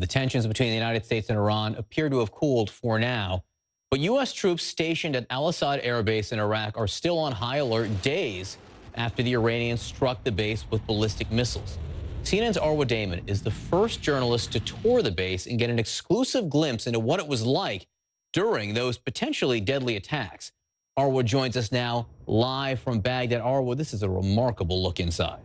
The tensions between the United States and Iran appear to have cooled for now, but U.S. troops stationed at Al-Assad Air Base in Iraq are still on high alert days after the Iranians struck the base with ballistic missiles. CNN's Arwa Damon is the first journalist to tour the base and get an exclusive glimpse into what it was like during those potentially deadly attacks. Arwa joins us now live from Baghdad. Arwa, this is a remarkable look inside.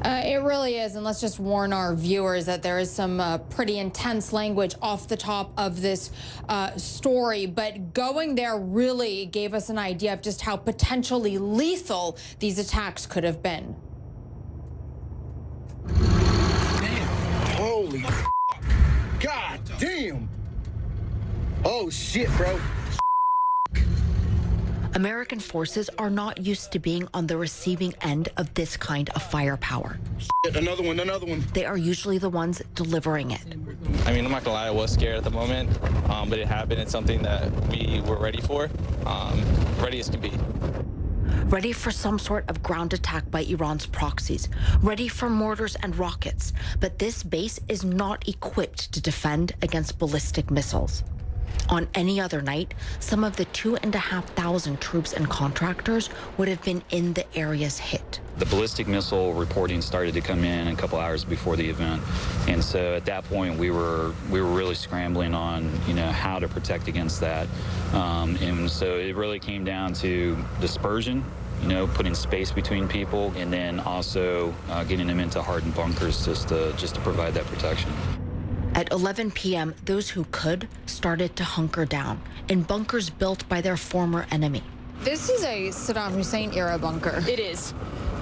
It really is, and let's just warn our viewers that there is some pretty intense language off the top of this story, but going there really gave us an idea of just how potentially lethal these attacks could have been. Damn. Holy God damn. Oh shit, bro. American forces are not used to being on the receiving end of this kind of firepower. Shit, another one. They are usually the ones delivering it. I mean, I'm not gonna lie, I was scared at the moment, but it happened. It's something that we were ready for, ready as can be. Ready for some sort of ground attack by Iran's proxies, ready for mortars and rockets, but this base is not equipped to defend against ballistic missiles. On any other night, some of the 2,500 troops and contractors would have been in the areas hit. The ballistic missile reporting started to come in a couple hours before the event, and so at that point we were really scrambling on how to protect against that, and so it really came down to dispersion, putting space between people, and then also getting them into hardened bunkers just to provide that protection. At 11 p.m., those who could started to hunker down in bunkers built by their former enemy. This is a Saddam Hussein era bunker. It is.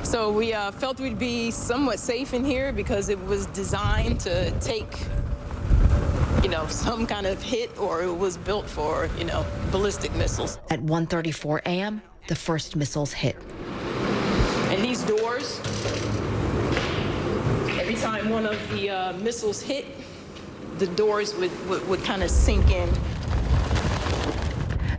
So we felt we'd be somewhat safe in here because it was designed to take, some kind of hit, or it was built for, ballistic missiles. At 1:34 a.m., the first missiles hit. And these doors, every time one of the missiles hit, the doors would kind of sink in.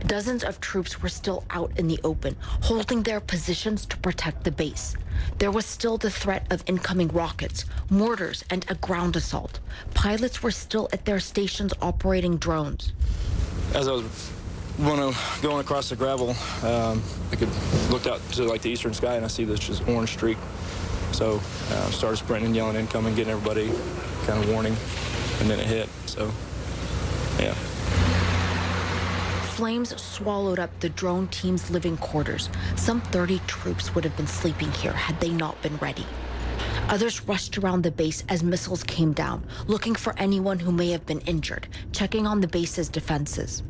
Dozens of troops were still out in the open, holding their positions to protect the base. There was still the threat of incoming rockets, mortars, and a ground assault. Pilots were still at their stations operating drones. As I was going across the gravel, I looked out to the eastern sky, and I see this just orange streak. So started sprinting, yelling incoming, getting everybody kind of warning. And then it hit, so, yeah. Flames swallowed up the drone team's living quarters. Some 30 troops would have been sleeping here had they not been ready. Others rushed around the base as missiles came down, looking for anyone who may have been injured, checking on the base's defenses.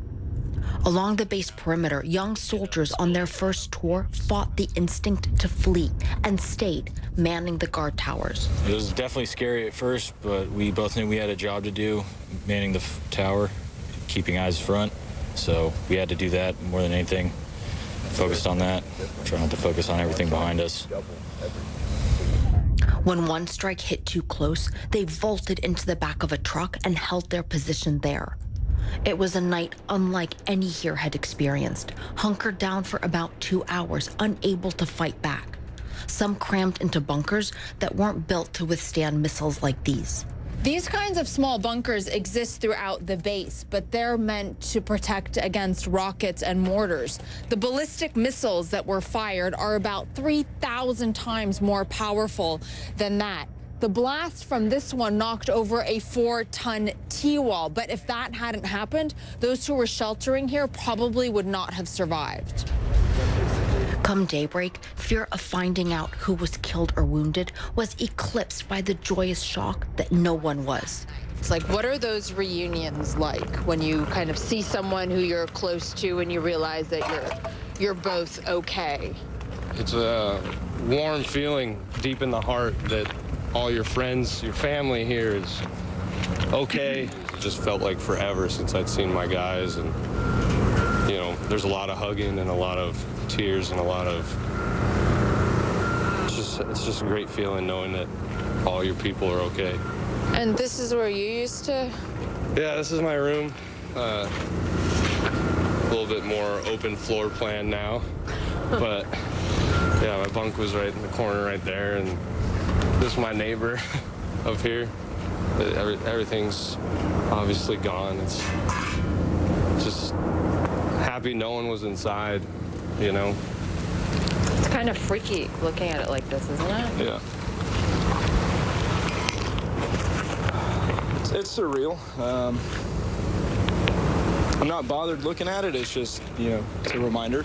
Along the base perimeter, young soldiers on their first tour fought the instinct to flee and stayed manning the guard towers. It was definitely scary at first, but we both knew we had a job to do, manning the tower, keeping eyes front. So we had to do that more than anything. Focused on that, trying not to focus on everything behind us. When one strike hit too close, they vaulted into the back of a truck and held their position there. It was a night unlike any here had experienced, hunkered down for about 2 hours, unable to fight back. Some crammed into bunkers that weren't built to withstand missiles like these. These kinds of small bunkers exist throughout the base, but they're meant to protect against rockets and mortars. The ballistic missiles that were fired are about 3,000 times more powerful than that. The blast from this one knocked over a 4-ton T-wall, but if that hadn't happened, those who were sheltering here probably would not have survived. Come daybreak, fear of finding out who was killed or wounded was eclipsed by the joyous shock that no one was. It's like, what are those reunions like when you kind of see someone who you're close to and you realize that you're both okay? It's a warm feeling deep in the heart that all your friends, your family here is okay. It just felt like forever since I'd seen my guys, and there's a lot of hugging and a lot of tears and a lot of, it's just a great feeling knowing that all your people are okay. And this is where you used to? Yeah, this is my room. A little bit more open floor plan now, but yeah, my bunk was right in the corner right there, and this is my neighbor. of here. Everything's obviously gone. It's just happy no one was inside, you know. It's kind of freaky looking at it like this, isn't it? Yeah. It's surreal. I'm not bothered looking at it. It's just, you know, it's a reminder.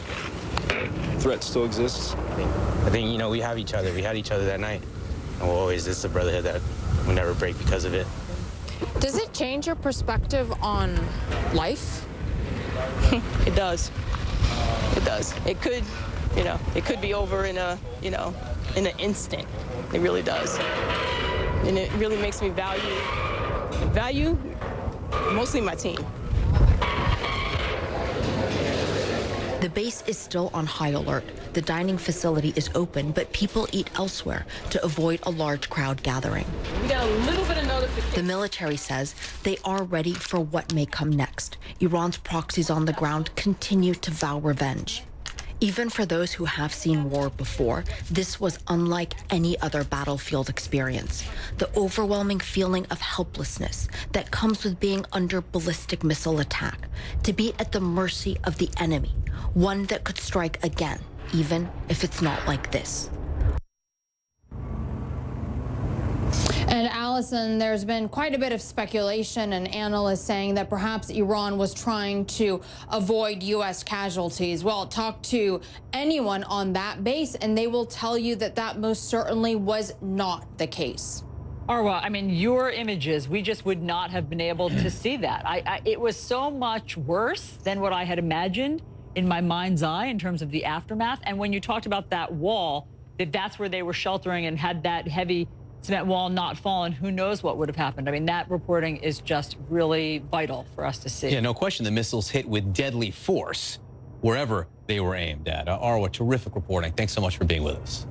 Threat still exists. I think, you know, we have each other. We had each other that night. And it's a brotherhood that will never break because of it. Does it change your perspective on life? It does. It does. It could, you know, it could be over in a, you know, in an instant. It really does. And it really makes me value mostly my team. The base is still on high alert. The dining facility is open, but people eat elsewhere to avoid a large crowd gathering. We got a little bit of notification. The military says they are ready for what may come next. Iran's proxies on the ground continue to vow revenge. Even for those who have seen war before, this was unlike any other battlefield experience. The overwhelming feeling of helplessness that comes with being under ballistic missile attack, to be at the mercy of the enemy, one that could strike again, even if it's not like this. And Allison, there's been quite a bit of speculation and analysts saying that perhaps Iran was trying to avoid U.S. casualties. Well, talk to anyone on that base and they will tell you that that most certainly was not the case. Arwa, I mean, your images, we just would not have been able to see that. It was so much worse than what I had imagined in my mind's eye in terms of the aftermath. And when you talked about that wall, that's where they were sheltering, and had that heavy cement wall not fallen, who knows what would have happened. I mean, that reporting is just really vital for us to see. Yeah, no question the missiles hit with deadly force wherever they were aimed at. Arwa, terrific reporting. Thanks so much for being with us.